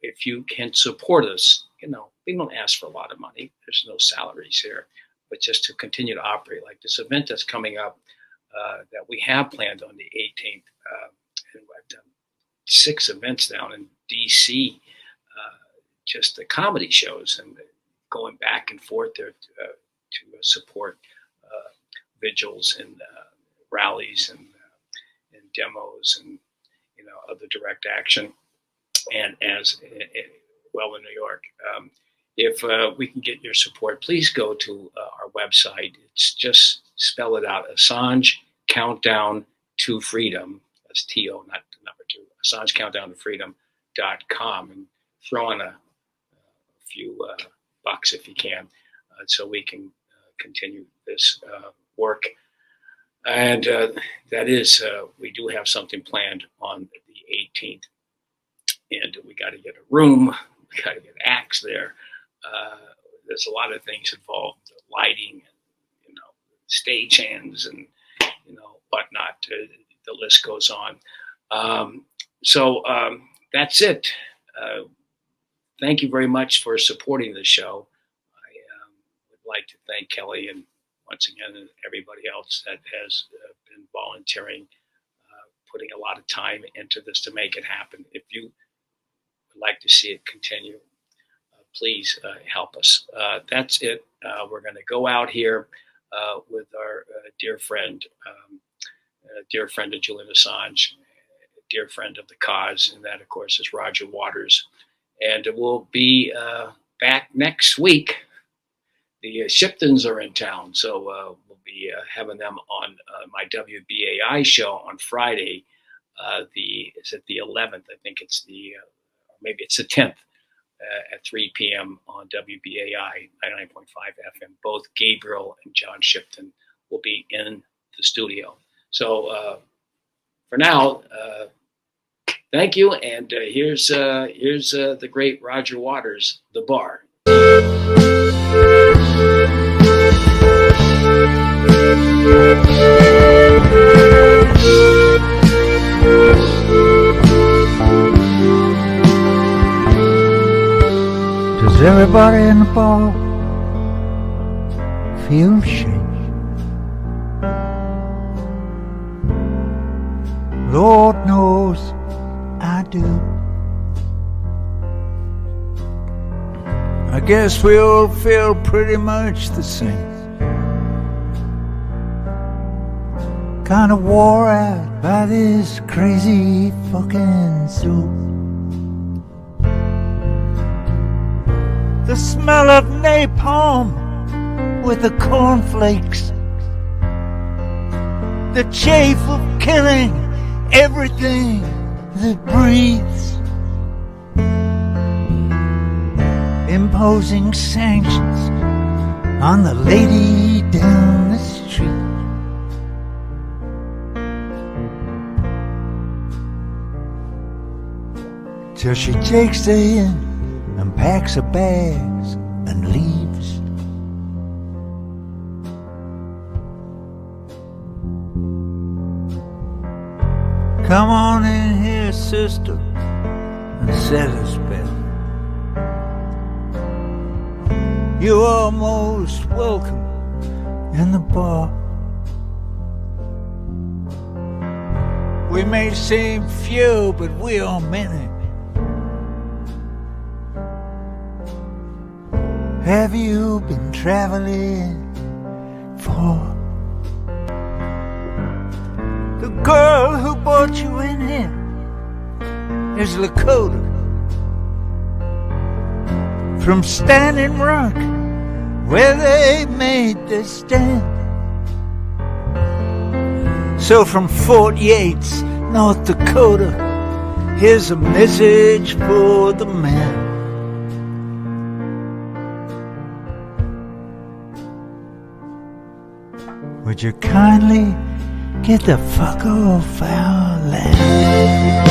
if you can support us, we don't ask for a lot of money. There's no salaries here, but just to continue to operate, like this event that's coming up that we have planned on the 18th. And I've done 6 events down in DC, just the comedy shows and going back and forth there to support vigils and rallies and demos and other direct action, and as well in New York. If we can get your support, please go to our website. It's just spell it out: Assange Countdown to Freedom. That's TO, not the number 2. Assange Countdown to Freedom.com, and throw in a few bucks if you can, so we can continue this work. And that is, we do have something planned on the 18th, and we got to get a room, we got to get acts there. There's a lot of things involved: lighting, and stagehands, and whatnot. The list goes on. So that's it. Thank you very much for supporting the show. I would like to thank Kelly and once again everybody else that has been volunteering, putting a lot of time into this to make it happen. If you would like to see it continue, please help us. That's it. We're going to go out here with our dear friend of Julian Assange, dear friend of the cause, and that, of course, is Roger Waters. And we'll be back next week. The Shiptons are in town, so we'll be having them on my WBAI show on Friday. Is it the 11th? I think it's maybe it's the 10th at 3 p.m. on WBAI 99.5 FM. Both Gabriel and John Shipton will be in the studio. So for now, thank you, and here's the great Roger Waters, The Bar. Does everybody in the bar feel shaky? Lord knows I do. I guess we all feel pretty much the same. Kinda wore out by this crazy fucking soup. The smell of napalm with the cornflakes, the chafe of killing everything that breathes, imposing sanctions on the lady down the street. Till she takes the hint and packs her bags and leaves. Come on in here, sister, and set a spell. You're almost welcome in the bar. We may seem few, but we are many. Have you been traveling for? The girl who brought you in here is Lakota from Standing Rock, where they made their stand. So from Fort Yates, North Dakota, here's a message for the man. Would you kindly get the fuck off our land?